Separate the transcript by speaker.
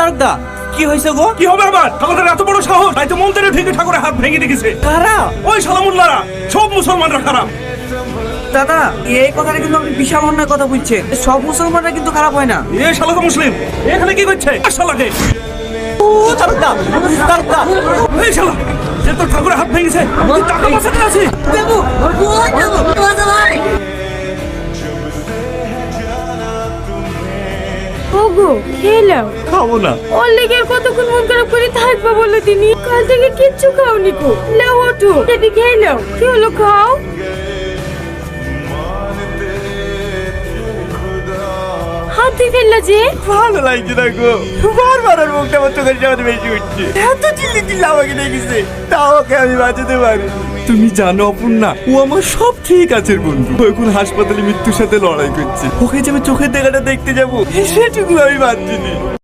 Speaker 1: তারকদা কি হয়েছে গো?
Speaker 2: কি হবে আবার? আমাদের এত বড় সাহস, তাই তো মন্দিরে ঢেকে ঠাকুরের হাত ভেঙে রেখেছে।
Speaker 1: কারা?
Speaker 2: ওই সালামুল্লাহরা, সব মুসলমানরা খারাপ।
Speaker 1: দাদা এই কথাটা কিন্তু আপনি বিশাল অন্যায় কথা বলছেন। সব মুসলমানরা কিন্তু খারাপ হয় না।
Speaker 2: এ শালা তো মুসলিম, এখানে কি করছে? শালাকে
Speaker 1: ও তারকদা, তারকদা
Speaker 2: এই শালা, যে তোর ঠাকুরের হাত ভেঙেছে, তুই টাকা বাঁচাতে আছিস।
Speaker 1: দেবো
Speaker 3: ওগো খেলাও
Speaker 2: খাবো না।
Speaker 3: ওর লেগে আর কতক্ষণ মন খারাপ করে থাকবা বলে তিনি কাল থেকে কিচ্ছু খাওনি গো। লাও ওঠো এটি খেলাও। কি হলো খাও? হাত দিয়ে ফেললা যে?
Speaker 1: ভালো লাগছে না গো, বারবার ওর মুখটা আমার চোখের সামনে বেশি উঠছে। এত চিল্লি আমাকে দেখেছে, তাও ওকে আমি বাঁচাতে পারি। তুমি জানো অপর্ণা, ও আমার সব ঠিক আছে বন্ধু। ও এখন হাসপাতালে মৃত্যুর সাথে লড়াই করছে। ওকে যে আমি চোখের দেখাটা দেখতে যাবো সেটুকু আমি পাচ্ছি না।